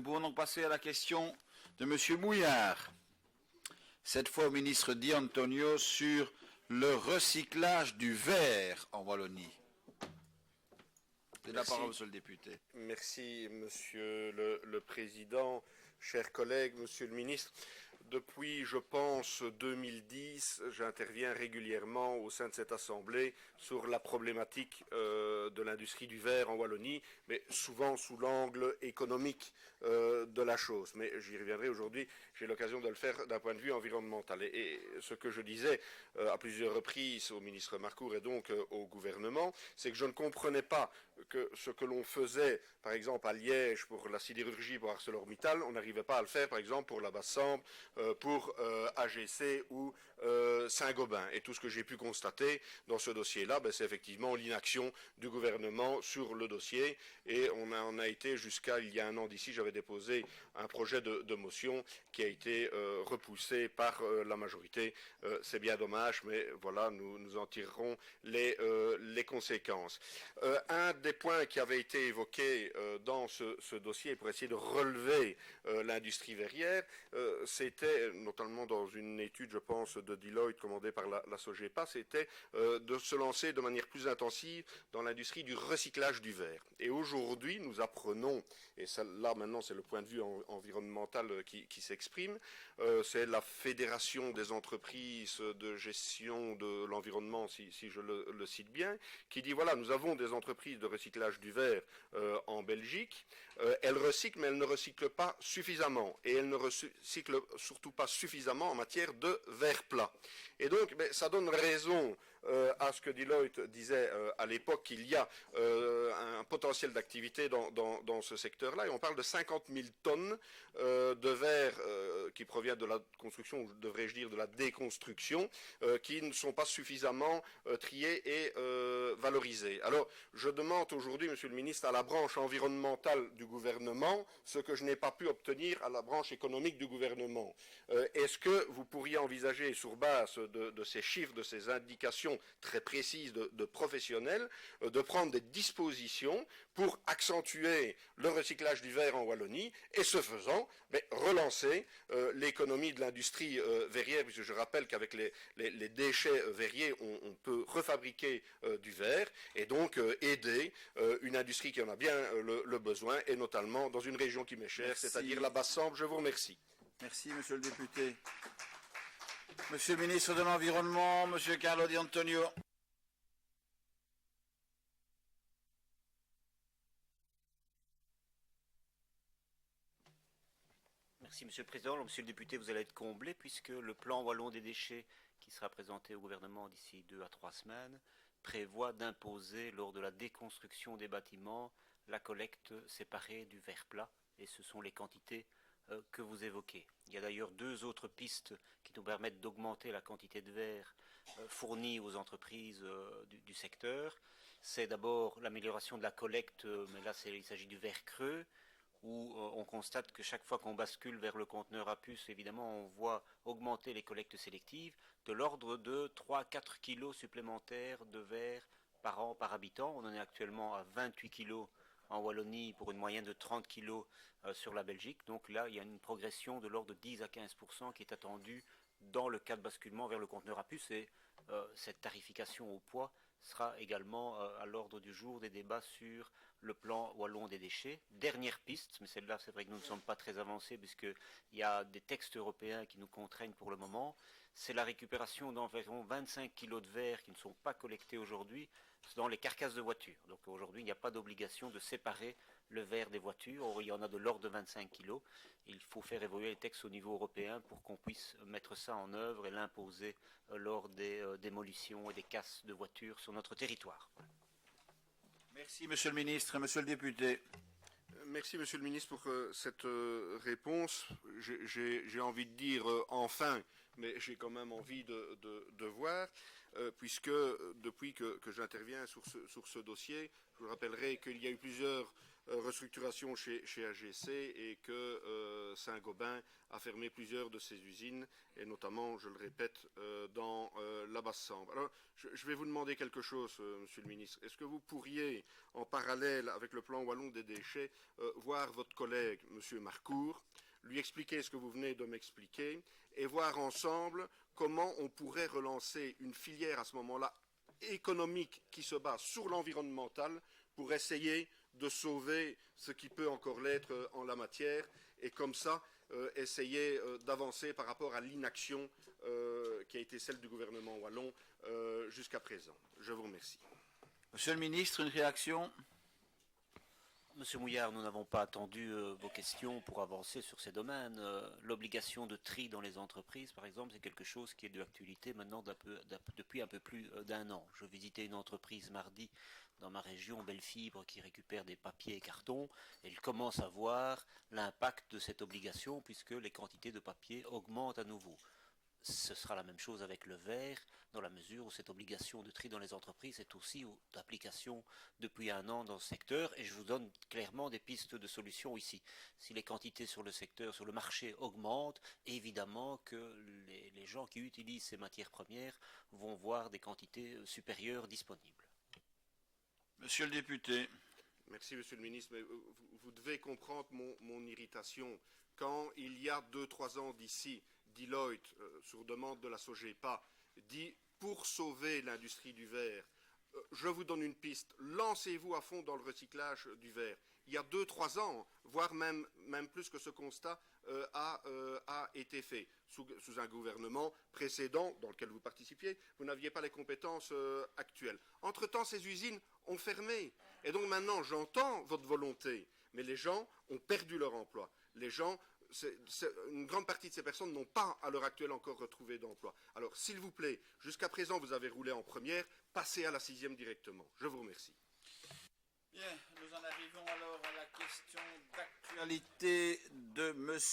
Nous pouvons donc passer à la question de M. Mouillard, cette fois au ministre Di Antonio, sur le recyclage du verre en Wallonie. C'est la parole, monsieur le député. Merci, monsieur le président, chers collègues, monsieur le ministre. Depuis, je pense, 2010, j'interviens régulièrement au sein de cette Assemblée sur la problématique de l'industrie du verre en Wallonie, mais souvent sous l'angle économique de la chose. Mais j'y reviendrai aujourd'hui, j'ai l'occasion de le faire d'un point de vue environnemental. Et ce que je disais à plusieurs reprises au ministre Marcourt et donc au gouvernement, c'est que je ne comprenais pas que ce que l'on faisait, par exemple, à Liège pour la sidérurgie, pour ArcelorMittal, on n'arrivait pas à le faire, par exemple, pour la Basse-Sambre, pour AGC ou Saint-Gobain. Et tout ce que j'ai pu constater dans ce dossier-là, c'est effectivement l'inaction du gouvernement sur le dossier. Et on en a été jusqu'à, il y a un an d'ici, j'avais déposé un projet de motion qui a été repoussé par la majorité. C'est bien dommage, mais voilà, nous en tirerons les conséquences. Un des points qui avait été évoqué dans ce dossier pour essayer de relever l'industrie verrière, c'était, notamment dans une étude, je pense, de Deloitte commandée par la SOGEPA, c'était de se lancer de manière plus intensive dans l'industrie du recyclage du verre. Et aujourd'hui, nous apprenons, et ça, là maintenant c'est le point de vue environnemental qui s'exprime, c'est la Fédération des entreprises de gestion de l'environnement, si je le cite bien, qui dit voilà, nous avons des entreprises de recyclage du verre en Belgique, elles recyclent, mais elles ne recyclent pas suffisamment, et elles ne recyclent surtout pas suffisamment en matière de verre plat. Et donc, ça donne raison à ce que Deloitte disait à l'époque, qu'il y a un potentiel d'activité dans ce secteur-là, et on parle de 50 000 tonnes de verre qui provient de la construction, ou devrais-je dire de la déconstruction, qui ne sont pas suffisamment triées et valorisées. Alors, je demande aujourd'hui, monsieur le ministre, à la branche environnementale du gouvernement, ce que je n'ai pas pu obtenir à la branche économique du gouvernement. Est-ce que vous pourriez envisager, sur base de ces chiffres, de ces indications très précises de professionnels, de prendre des dispositions pour accentuer le recyclage du verre en Wallonie et, ce faisant, relancer l'économie de l'industrie verrière, puisque je rappelle qu'avec les déchets verriers, on peut refabriquer du verre et donc aider une industrie qui en a bien le besoin, et notamment dans une région qui m'est chère, c'est-à-dire la Basse-Sambre. Je vous remercie. Merci, monsieur le député. Monsieur le ministre de l'Environnement, monsieur Carlo Di Antonio. Merci, monsieur le président. Monsieur le député, vous allez être comblé puisque le plan wallon des déchets qui sera présenté au gouvernement d'ici 2 à 3 semaines prévoit d'imposer, lors de la déconstruction des bâtiments, la collecte séparée du verre plat, et ce sont les quantités que vous évoquez. Il y a d'ailleurs 2 autres pistes qui nous permettent d'augmenter la quantité de verre fournie aux entreprises du secteur. C'est d'abord l'amélioration de la collecte, mais là il s'agit du verre creux, où on constate que chaque fois qu'on bascule vers le conteneur à puce, évidemment, on voit augmenter les collectes sélectives de l'ordre de 3 à 4 kilos supplémentaires de verre par an, par habitant. On en est actuellement à 28 kilos en Wallonie pour une moyenne de 30 kilos sur la Belgique. Donc là, il y a une progression de l'ordre de 10 à 15% qui est attendue dans le cas de basculement vers le conteneur à puce, et cette tarification au poids sera également à l'ordre du jour des débats sur le plan wallon des déchets. Dernière piste, mais celle-là c'est vrai que nous ne sommes pas très avancés puisqu'il y a des textes européens qui nous contraignent pour le moment, c'est la récupération d'environ 25 kg de verre qui ne sont pas collectés aujourd'hui dans les carcasses de voitures. Donc aujourd'hui il n'y a pas d'obligation de séparer le verre des voitures, or il y en a de l'ordre de 25 kg. Il faut faire évoluer les textes au niveau européen pour qu'on puisse mettre ça en œuvre et l'imposer lors des démolitions et des casses de voitures sur notre territoire. Merci, monsieur le ministre. Monsieur le député. Merci, monsieur le ministre, pour cette réponse. J'ai envie de dire enfin, mais j'ai quand même envie de voir, puisque depuis que j'interviens sur ce dossier, je vous rappellerai qu'il y a eu plusieurs restructuration chez AGC et que Saint-Gobain a fermé plusieurs de ses usines, et notamment, je le répète, dans la Basse-Sambre. Alors, je vais vous demander quelque chose, Monsieur le ministre. Est-ce que vous pourriez, en parallèle avec le plan wallon des déchets, voir votre collègue, Monsieur Marcourt, lui expliquer ce que vous venez de m'expliquer, et voir ensemble comment on pourrait relancer une filière à ce moment-là économique qui se base sur l'environnemental pour essayer de sauver ce qui peut encore l'être en la matière, et comme ça essayer d'avancer par rapport à l'inaction qui a été celle du gouvernement wallon jusqu'à présent. Je vous remercie. Monsieur le ministre, une réaction? Monsieur Mouillard, nous n'avons pas attendu vos questions pour avancer sur ces domaines. L'obligation de tri dans les entreprises, par exemple, c'est quelque chose qui est de l'actualité maintenant depuis un peu plus d'un an. Je visitais une entreprise mardi dans ma région, Belfibre, qui récupère des papiers et cartons. Elle commence à voir l'impact de cette obligation puisque les quantités de papier augmentent à nouveau. Ce sera la même chose avec le verre, dans la mesure où cette obligation de tri dans les entreprises est aussi d'application depuis un an dans ce secteur, et je vous donne clairement des pistes de solutions ici. Si les quantités sur le secteur, sur le marché augmentent, évidemment que les gens qui utilisent ces matières premières vont voir des quantités supérieures disponibles. Monsieur le député. Merci, Monsieur le ministre, mais vous devez comprendre mon irritation. Quand il y a 2-3 ans d'ici, Deloitte, sur demande de la SOGEPA, dit pour sauver l'industrie du verre, je vous donne une piste, lancez-vous à fond dans le recyclage du verre. Il y a 2-3 ans, voire même plus que ce constat a été fait sous un gouvernement précédent dans lequel vous participiez. Vous n'aviez pas les compétences actuelles. Entre-temps, ces usines ont fermé. Et donc maintenant, j'entends votre volonté, mais les gens ont perdu leur emploi. Les gens, une grande partie de ces personnes n'ont pas à l'heure actuelle encore retrouvé d'emploi. Alors, s'il vous plaît, jusqu'à présent, vous avez roulé en première, passez à la 6e directement. Je vous remercie. Bien, nous en arrivons alors à la question d'actualité de monsieur.